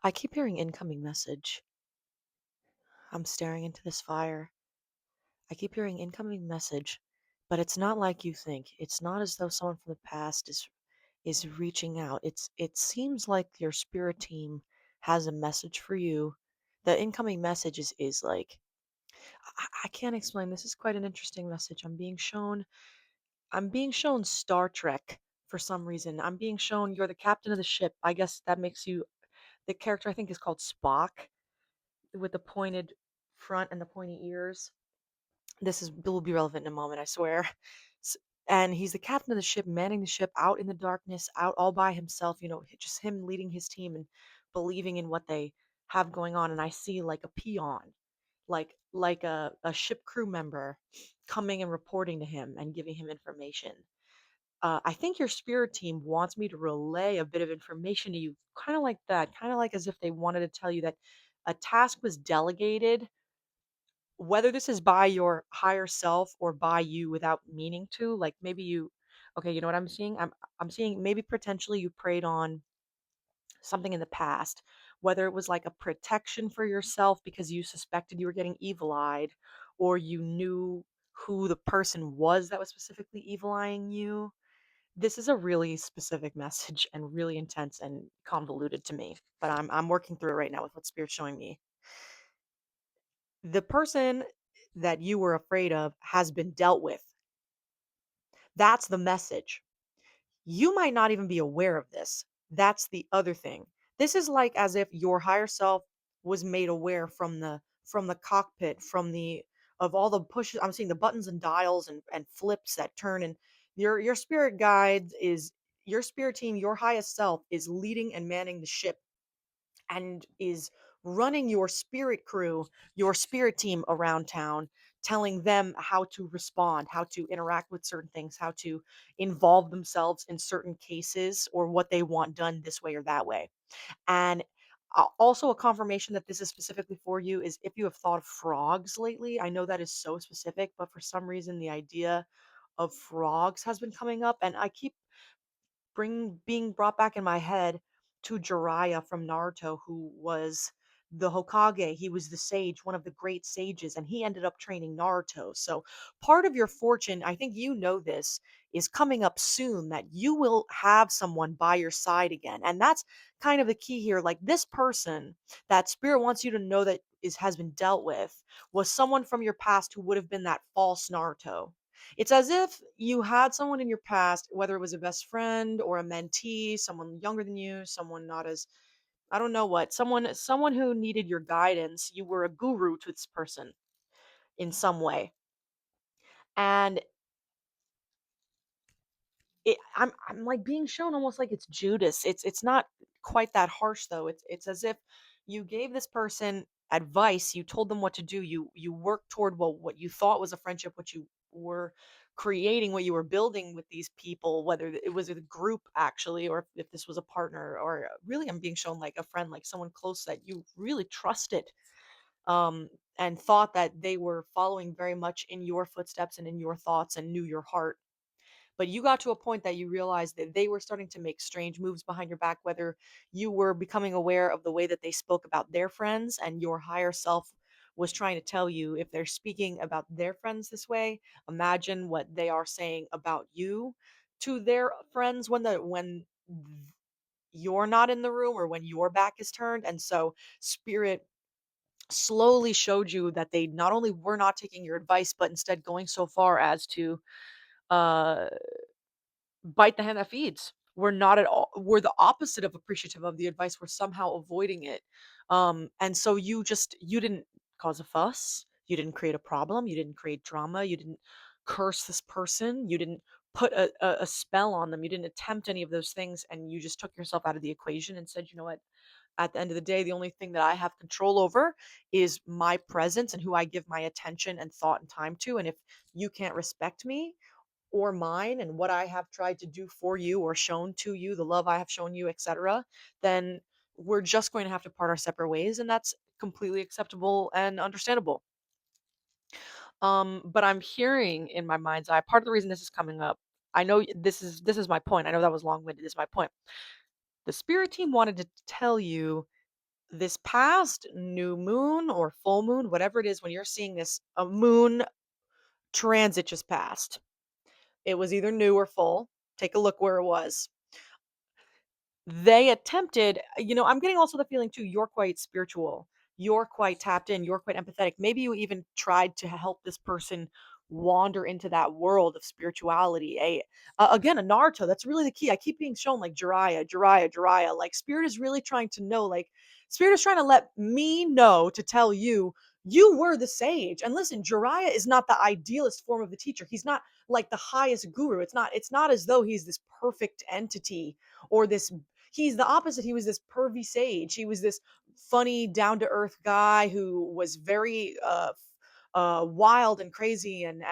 I keep hearing incoming message. I'm staring into this fire. I keep hearing incoming message, but it's not like you think. It's not as though someone from the past is reaching out. It seems like your spirit team has a message for you. The incoming message is like I can't explain. This is quite an interesting message. I'm being shown Star Trek for some reason. I'm being shown you're the captain of the ship. I guess that makes you the character I think is called Spock with the pointed front and the pointy ears. This will be relevant in a moment, I swear. S- And he's the captain of the ship, manning the ship out in the darkness, out all by himself. Just him leading his team and believing in what they have going on. And I see like a peon, like a ship crew member coming and reporting to him and giving him information. I think your spirit team wants me to relay a bit of information to you, kind of like that, kind of like as if they wanted to tell you that a task was delegated, whether this is by your higher self or by you without meaning to. Like maybe you, okay, you know what I'm seeing? I'm seeing maybe potentially you preyed on something in the past, whether it was like a protection for yourself because you suspected you were getting evil eyed, or you knew who the person was that was specifically evil eyeing you. This is a really specific message and really intense and convoluted to me, but I'm working through it right now with what Spirit's showing me. The person that you were afraid of has been dealt with. That's the message. You might not even be aware of this. That's the other thing. This is like as if your higher self was made aware from the cockpit, from the of all the pushes. I'm seeing the buttons and dials and flips that turn, and your spirit guide is your spirit team, your highest self is leading and manning the ship and is running your spirit crew, your spirit team around town, telling them how to respond, how to interact with certain things, how to involve themselves in certain cases, or what they want done this way or that way. And also, a confirmation that this is specifically for you is if you have thought of frogs lately. I know that is so specific, but for some reason, the idea of frogs has been coming up, and I keep being brought back in my head to Jiraiya from Naruto, who was the Hokage. He was the sage, one of the great sages, and he ended up training Naruto. So part of your fortune, I think you know this, is coming up soon, that you will have someone by your side again. And that's kind of the key here. Like this person that spirit wants you to know that is has been dealt with was someone from your past who would have been that false Naruto. It's as if you had someone in your past, whether it was a best friend or a mentee, someone younger than you, someone not as I don't know what, someone who needed your guidance. You were a guru to this person in some way. And I'm like being shown almost like it's Judas. It's not quite that harsh though. It's as if you gave this person advice, you told them what to do, you worked toward what you thought was a friendship, what you were creating, what you were building with these people, whether it was a group actually, or if this was a partner, or really I'm being shown like a friend, like someone close that you really trusted, um and thought that they were following very much in your footsteps and in your thoughts and knew your heart. But you got to a point that you realized that they were starting to make strange moves behind your back, whether you were becoming aware of the way that they spoke about their friends, and your higher self was trying to tell you if they're speaking about their friends this way, imagine what they are saying about you to their friends you're not in the room or when your back is turned. And so spirit slowly showed you that they not only were not taking your advice, but instead going so far as to uh bite the hand that feeds. We're not at all we're the opposite of appreciative of the advice, we're somehow avoiding it. And so you didn't cause a fuss, you didn't create a problem, you didn't create drama, you didn't curse this person, you didn't put a spell on them, you didn't attempt any of those things, and you just took yourself out of the equation and said, "You know what? At the end of the day, the only thing that I have control over is my presence and who I give my attention and thought and time to, and if you can't respect me or mine and what I have tried to do for you or shown to you, the love I have shown you, etc., then we're just going to have to part our separate ways, and that's completely acceptable and understandable." But I'm hearing in my mind's eye, part of the reason this is coming up, I know this is my point. I know that was long-winded. This is my point. The spirit team wanted to tell you this past new moon or full moon, whatever it is, when you're seeing this, a moon transit just passed. It was either new or full. Take a look where it was. They attempted, I'm getting also the feeling too, you're quite spiritual. You're quite tapped in, you're quite empathetic. Maybe you even tried to help this person wander into that world of spirituality. Again, a Naruto, that's really the key. I keep being shown like Jiraiya. Like spirit is really trying to know, like spirit is trying to let me know to tell you you were the sage. And listen, Jiraiya is not the idealist form of the teacher. He's not like the highest guru. It's not as though he's this perfect entity or this. He's the opposite. He was this pervy sage. He was this funny, down to earth guy who was very wild and crazy and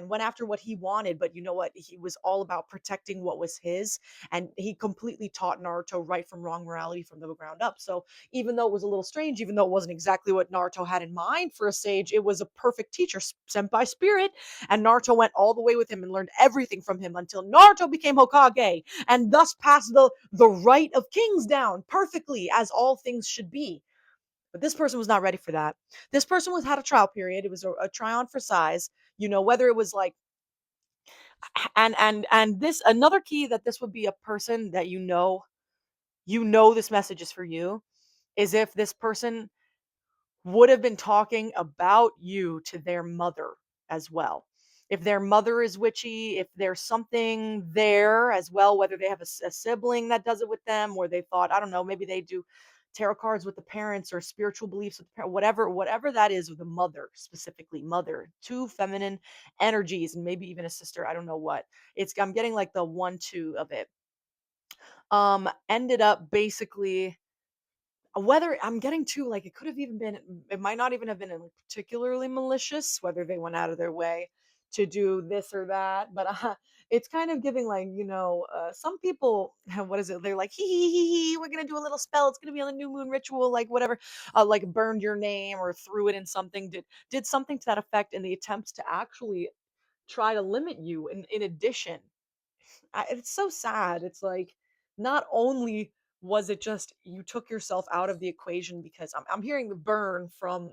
went after what he wanted. But you know what? He was all about protecting what was his, and he completely taught Naruto right from wrong morality from the ground up. So even though it was a little strange, even though it wasn't exactly what Naruto had in mind for a sage, it was a perfect teacher sent by spirit. And Naruto went all the way with him and learned everything from him until Naruto became Hokage and thus passed the right of kings down perfectly as all things should be. But this person was not ready for that. This person was had a trial period. It was a try on for size. Whether it was like, and this another key that this would be a person that this message is for you, is if this person would have been talking about you to their mother as well. If their mother is witchy, if there's something there as well, whether they have a sibling that does it with them, or they thought, I don't know, maybe they do tarot cards with the parents or spiritual beliefs with the whatever that is with the mother, specifically mother, two feminine energies, and maybe even a sister. I don't know what. I'm getting like the 1-2 of it. Ended up basically whether I'm getting to like it could have even been it might not even have been particularly malicious, whether they went out of their way to do this or that, but it's kind of giving like, some people, what is it? They're like, hee, we're gonna do a little spell. It's gonna be on the new moon ritual, like whatever, like burned your name or threw it in something, did something to that effect in the attempts to actually try to limit you. In addition, it's so sad. It's like not only was it just you took yourself out of the equation because I'm hearing the burn from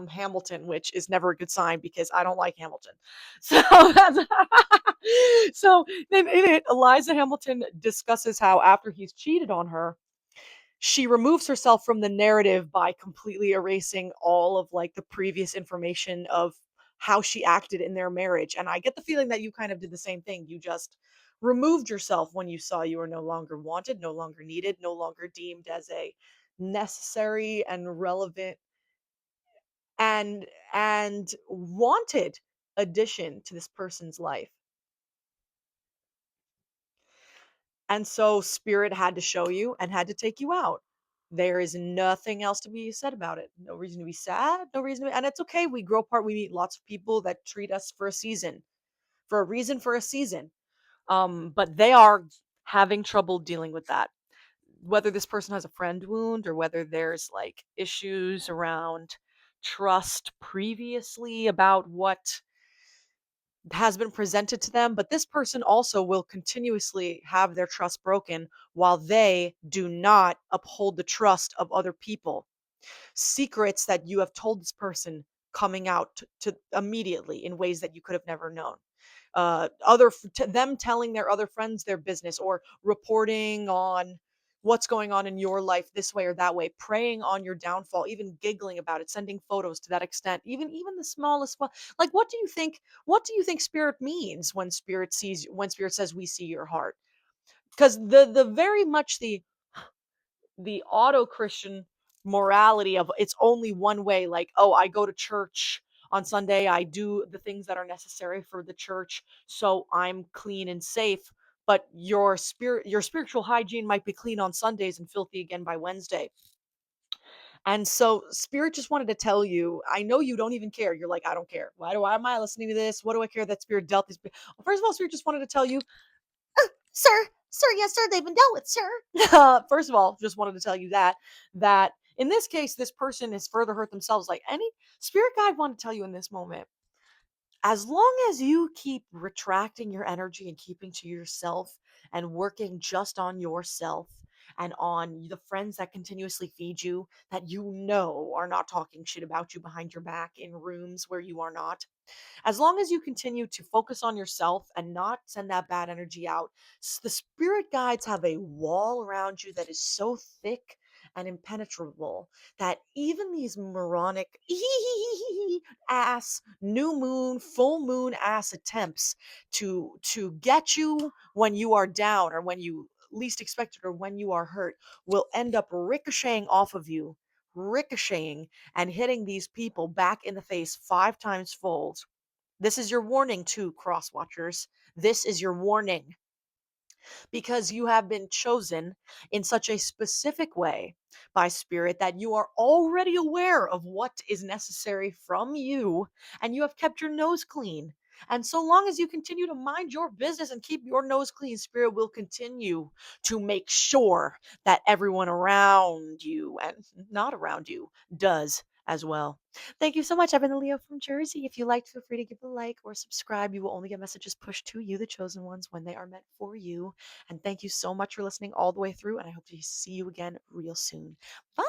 Hamilton, which is never a good sign because I don't like Hamilton. So that's so then in it, Eliza Hamilton discusses how after he's cheated on her, she removes herself from the narrative by completely erasing all of like the previous information of how she acted in their marriage. And I get the feeling that you kind of did the same thing. You just removed yourself when you saw you were no longer wanted, no longer needed, no longer deemed as a necessary and relevant and wanted addition to this person's life. And so spirit had to show you and had to take you out. There is nothing else to be said about it. No reason to be sad, no reason to be, and it's okay. We grow apart. We meet lots of people that treat us for a season, for a reason, for a season. But they are having trouble dealing with that. Whether this person has a friend wound or whether there's like issues around trust previously about what has been presented to them, but this person also will continuously have their trust broken while they do not uphold the trust of other people. Secrets that you have told this person coming out to immediately in ways that you could have never known. Them telling their other friends their business or reporting on what's going on in your life this way or that way, preying on your downfall, even giggling about it, sending photos to that extent, even the smallest one. Like what do you think spirit means when spirit says we see your heart? Because the very much the auto Christian morality of it's only one way, like, oh, I go to church on Sunday, I do the things that are necessary for the church, so I'm clean and safe. But your spiritual hygiene might be clean on Sundays and filthy again by Wednesday. And so spirit just wanted to tell you, I know you don't even care. You're like, I don't care. Why am I listening to this? What do I care that spirit dealt this? Well, first of all, spirit just wanted to tell you, sir, yes, sir, they've been dealt with, sir. First of all, just wanted to tell you that in this case, this person has further hurt themselves. Like any spirit guide want to tell you in this moment, as long as you keep retracting your energy and keeping to yourself and working just on yourself and on the friends that continuously feed you, that you know are not talking shit about you behind your back in rooms where you are not. As long as you continue to focus on yourself and not send that bad energy out, the spirit guides have a wall around you that is so thick and impenetrable that even these moronic ass new moon, full moon ass attempts to get you when you are down or when you least expect it or when you are hurt will end up ricocheting off of you, ricocheting and hitting these people back in the face 5 times fold. This is your warning too, cross watchers. This is your warning because you have been chosen in such a specific way by spirit that you are already aware of what is necessary from you and you have kept your nose clean. And so long as you continue to mind your business and keep your nose clean, spirit will continue to make sure that everyone around you and not around you does as well. Thank you so much. I've been Leo from Jersey. If you liked, feel free to give a like or subscribe. You will only get messages pushed to you, the chosen ones, when they are meant for you. And thank you so much for listening all the way through. And I hope to see you again real soon. Bye.